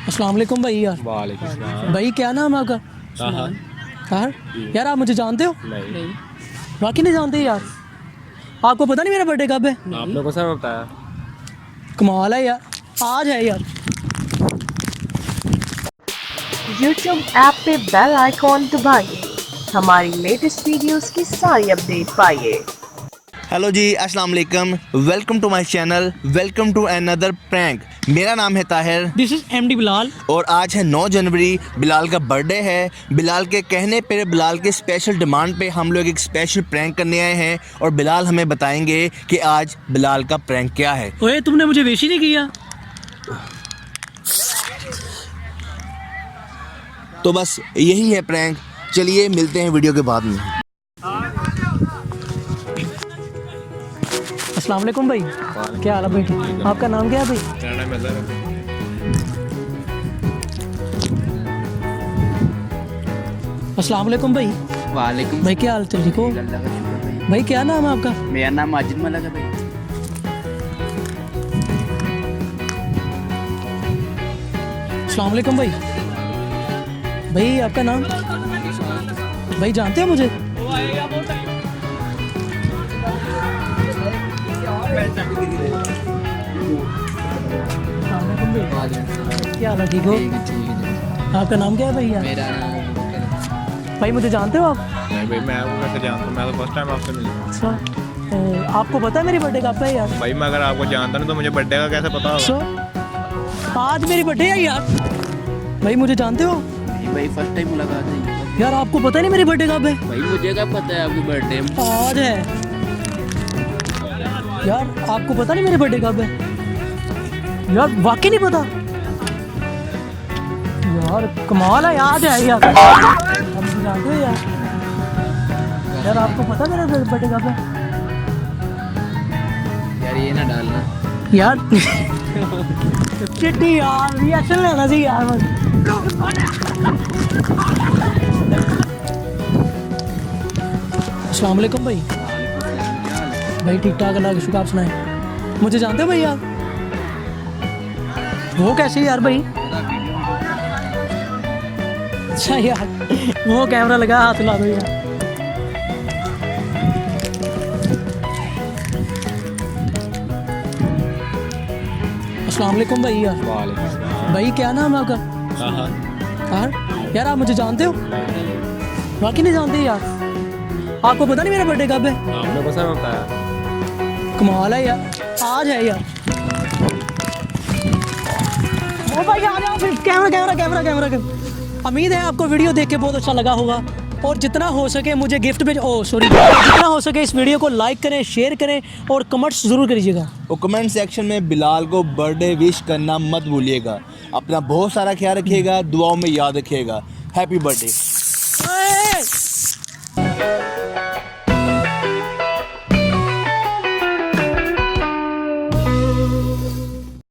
अस्सलाम वालेकुम भाई यार। वालेकुम सलाम। भाई क्या नाम है आपका? यार यार आप मुझे जानते हो? नहीं, वाकई नहीं जानते यार? आपको पता नहीं मेरा बर्थडे कब है? आपने को सब बताया। कमाल है यार, आज है यार। YouTube ऐप पे बेल आइकॉन दबाइए, हमारी लेटेस्ट वीडियोस की सारी अपडेट पाइए। हेलो जी, अस्सलाम वालेकुम, welcome to my channel, welcome to another prank. मेरा नाम है Tahir this is MD Bilal. और आज है 9 जनवरी, बिलाल का बर्थडे है। बिलाल के कहने पे, बिलाल के स्पेशल डिमांड पे हम लोग एक स्पेशल प्रैंक करने आए हैं और बिलाल हमें बताएंगे कि आज बिलाल का प्रैंक क्या है। ओए तुमने मुझे विश ही नहीं किया। तो बस यही है प्रैंक। चलिए मिलते हैं वीडियो के बाद में। अस्सलाम वालेकुम भाई, क्या हाल है भाई? आपका नाम क्या है भाई? अस्सलाम वालेकुम भाई। वालेकुम भाई क्या हाल चाल, ठीक हो? अल्लाह का शुक्र भाई। भाई क्या नाम है आपका? मेरा नाम माजिद मलक है भाई। अस्सलाम वालेकुम भाई। भाई आपका नाम? भाई जानते हो मुझे? क्या हाल है, ठीक हो? आपका नाम क्या है भाई यार? मेरा नाम भाई मुझे जानते हो आप? नहीं भाई, मैं आपको कैसे जानता हूँ? मैं तो फर्स्ट टाइम आपसे मिला। अच्छा, आपको पता है मेरी बर्थडे कब है यार? भाई मैं अगर आपको जानता नहीं तो मुझे बर्थडे का कैसे पता होगा? अच्छा, आज मेरी बर्थडे है यार। भाई मुझे जानते हो? भाई फर्स्ट टाइम मुलाकात है यार आपको पता नहीं मेरी बर्थडे कब है? भाई। मुझे क्या पता है आपकी बर्थडे? आज है यार। आपको पता नहीं मेरी बर्थडे कब है यार? वाकई नहीं पता यार? कमाल है, आज है यार। आप मुझे जानते हो यार? यार आपको पता मेरा बर्थडे कब है यार ये ना डालना यार? चिट्ठी यार, रिएक्शन लेना चाहिए यार बस। अस्सलाम वालेकुम भाई। भाई ठीक ठाक, अल्लाह का शुक्र। आप सुनाएं, मुझे जानते हो भाई आप? वो कैसे यार भाई? अच्छा यार, वो कैमरा लगा, हाथ ला दो यार। अस्सलाम वालेकुम भाई यार। वालेकुम सलाम। भाई क्या नाम है आपका? यार आप मुझे जानते हो? वाकई नहीं जानते यार? आपको पता नहीं मेरा बर्थडे कब है? आपने को सब बताया। कमाल है यार, आज है यार। ओ भाई आ जाओ फिर। कैमरा। उम्मीद है आपको वीडियो देख के बहुत अच्छा लगा होगा और जितना हो सके मुझे गिफ्ट भेज जितना हो सके इस वीडियो को लाइक करें, शेयर करें और कमेंट्स ज़रूर करिएगा। और कमेंट सेक्शन में बिलाल को बर्थडे विश करना मत भूलिएगा। अपना बहुत सारा ख्याल रखिएगा, दुआओं में याद रखिएगा। Happy birthday.